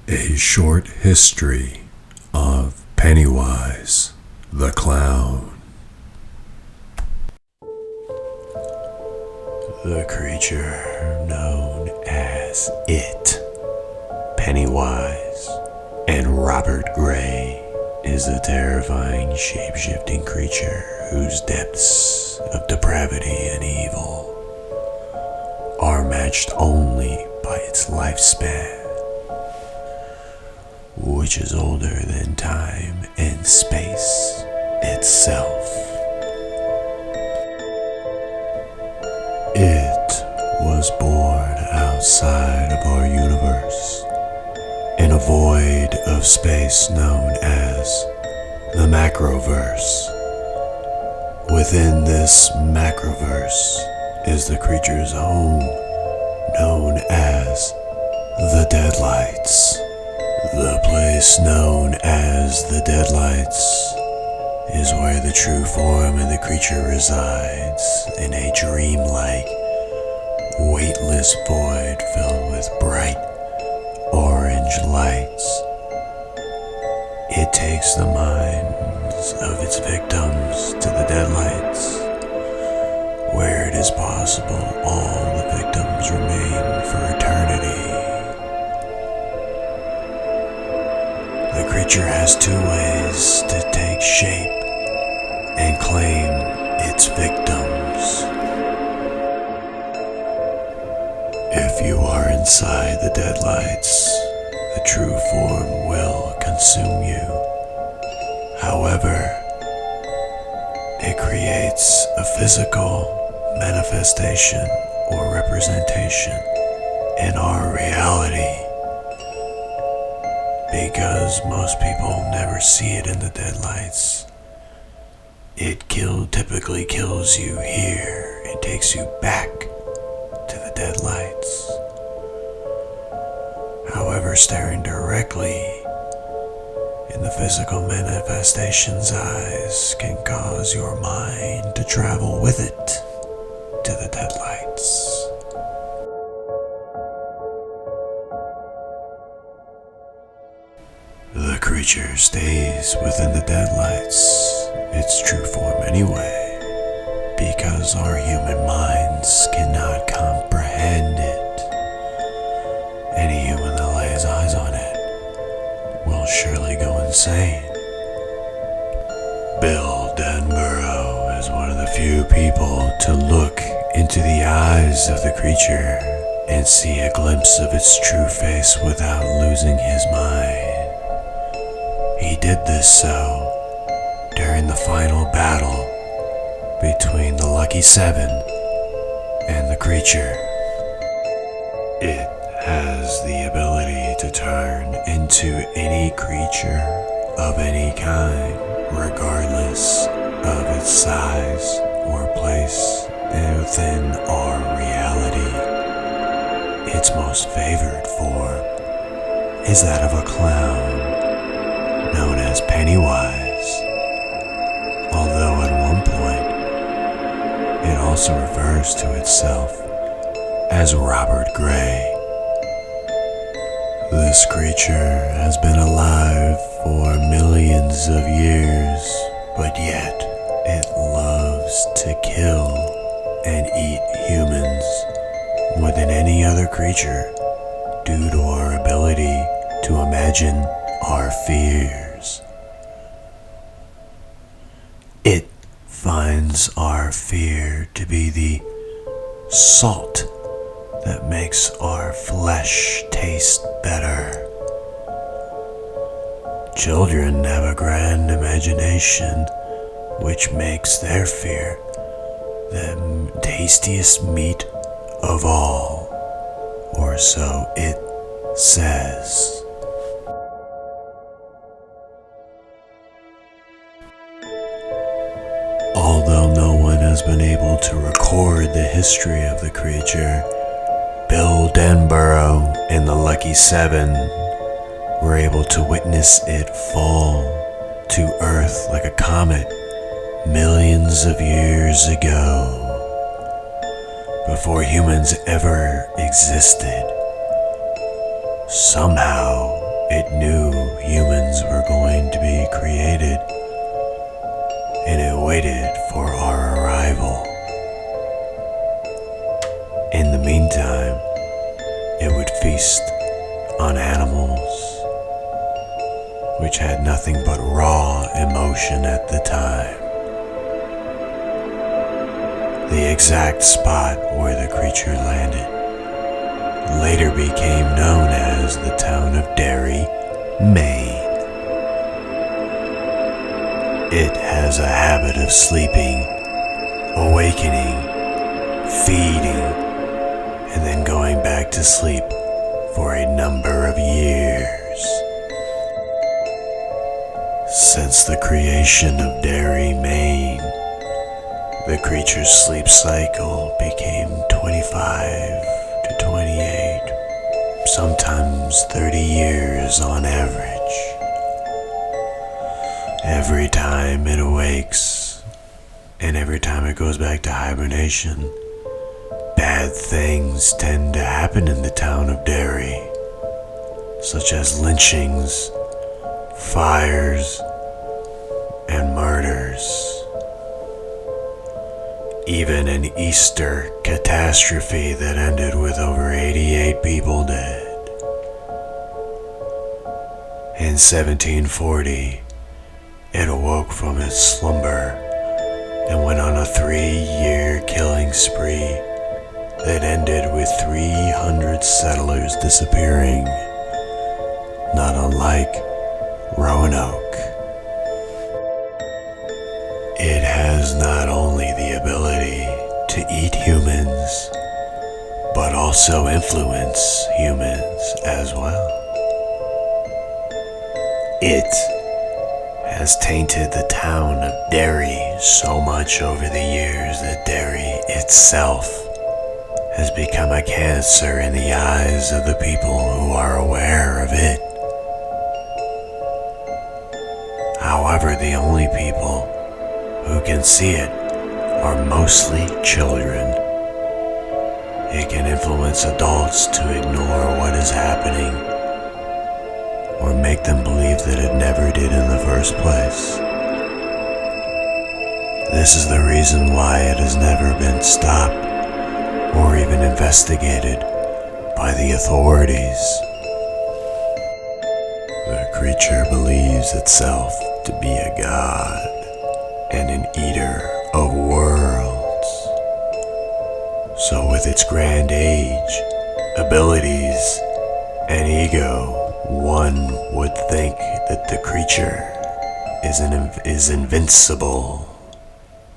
A short history of Pennywise the Clown. The creature known as It, Pennywise, and Robert Gray is a terrifying shape-shifting creature whose depths of depravity and evil are matched only by its lifespan, which is older than time and space itself. It was born outside of our universe, in a void of space known as the Macroverse. Within this Macroverse is the creature's home, known as the Deadlights. The place known as the Deadlights is where the true form of the creature resides, in a dreamlike, weightless void filled with bright orange lights. It takes the minds of its victims to the Deadlights, where it is possible all the victims remain for eternity. The creature has two ways to take shape and claim its victims. If you are inside the Deadlights, the true form will consume you. However, it creates a physical manifestation or representation in our reality, because most people never see it in the Deadlights. It typically kills you here and takes you back to the Deadlights. However, staring directly in the physical manifestation's eyes can cause your mind to travel with it to the Deadlights. The creature stays within the Deadlights, its true form anyway, because our human minds cannot comprehend it. Any human that lays eyes on it will surely go insane. Bill Denborough is one of the few people to look into the eyes of the creature and see a glimpse of its true face without losing his mind. He did this so during the final battle between the Lucky Seven and the creature. It has the ability to turn into any creature of any kind, regardless of its size or place within our reality. Its most favored form is that of a clown, known as Pennywise, although at one point it also refers to itself as Robert Gray. This creature has been alive for millions of years, but yet it loves to kill and eat humans more than any other creature due to our ability to imagine our fears. It finds our fear to be the salt that makes our flesh taste better. Children have a grand imagination, which makes their fear the tastiest meat of all, or so it says. Although no one has been able to record the history of the creature, Bill Denborough and the Lucky Seven were able to witness it fall to Earth like a comet millions of years ago, before humans ever existed. Somehow, It knew humans were going to be created, and it waited for our arrival. In the meantime, it would feast on animals, which had nothing but raw emotion at the time. The exact spot where the creature landed later became known as the town of Derry, Maine. It has a habit of sleeping, awakening, feeding, and then going back to sleep for a number of years. Since the creation of Derry, Maine, the creature's sleep cycle became 25 to 28, sometimes 30 years on average. Every time it awakes, and every time it goes back to hibernation, bad things tend to happen in the town of Derry, such as lynchings, fires, and murders. Even an Easter catastrophe that ended with over 88 people dead. In 1740, it awoke from its slumber and went on a 3-year killing spree that ended with 300 settlers disappearing, not unlike Roanoke. It has not only the ability to eat humans, but also influence humans as well. It has tainted the town of Derry so much over the years that Derry itself has become a cancer in the eyes of the people who are aware of it. However, the only people who can see it are mostly children. It can influence adults to ignore what is happening or make them believe that it never did in the first place. This is the reason why it has never been stopped or even investigated by the authorities. The creature believes itself to be a god and an eater of worlds. So with its grand age, abilities, and ego, one would think that the creature is invincible.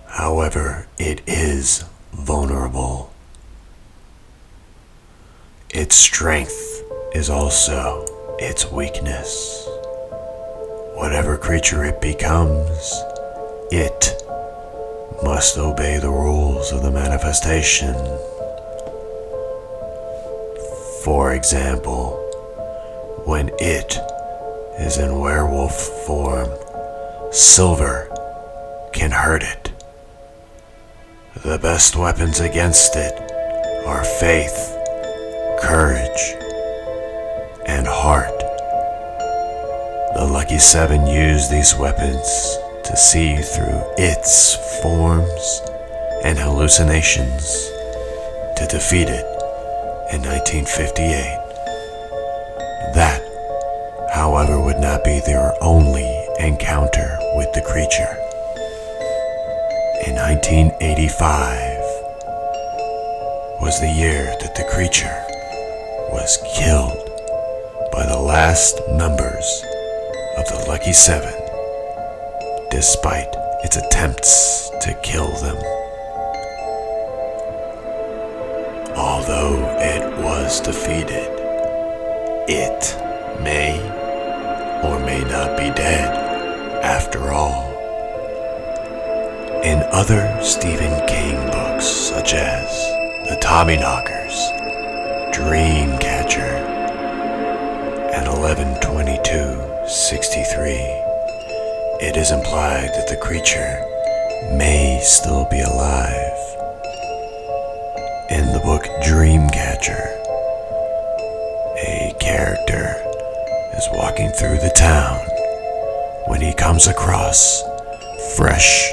However, it is vulnerable. Its strength is also its weakness. Whatever creature it becomes, it must obey the rules of the manifestation. For example, when it is in werewolf form, silver can hurt it. The best weapons against it are faith, courage, and heart. The Lucky Seven used these weapons to see through its forms and hallucinations to defeat it in 1958. That, however, would not be their only encounter with the creature. In 1985 was the year that the creature was killed by the last members of the Lucky Seven, despite its attempts to kill them. Although it was defeated, it may or may not be dead after all. In other Stephen King books, such as The Tommyknockers, Dreamcatcher, and 11/22/63, it is implied that the creature may still be alive. In the book Dreamcatcher, a character is walking through the town when he comes across fresh,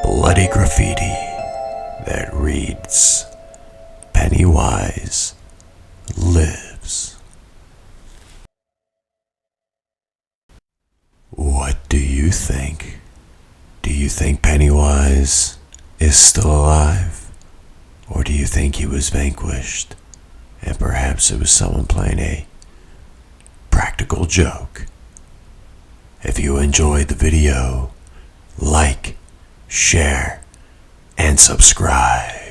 bloody graffiti that reads, "Pennywise lives." What do you think? Do you think Pennywise is still alive? Or do you think he was vanquished and perhaps it was someone playing a practical joke? If you enjoyed the video, like, share, and subscribe.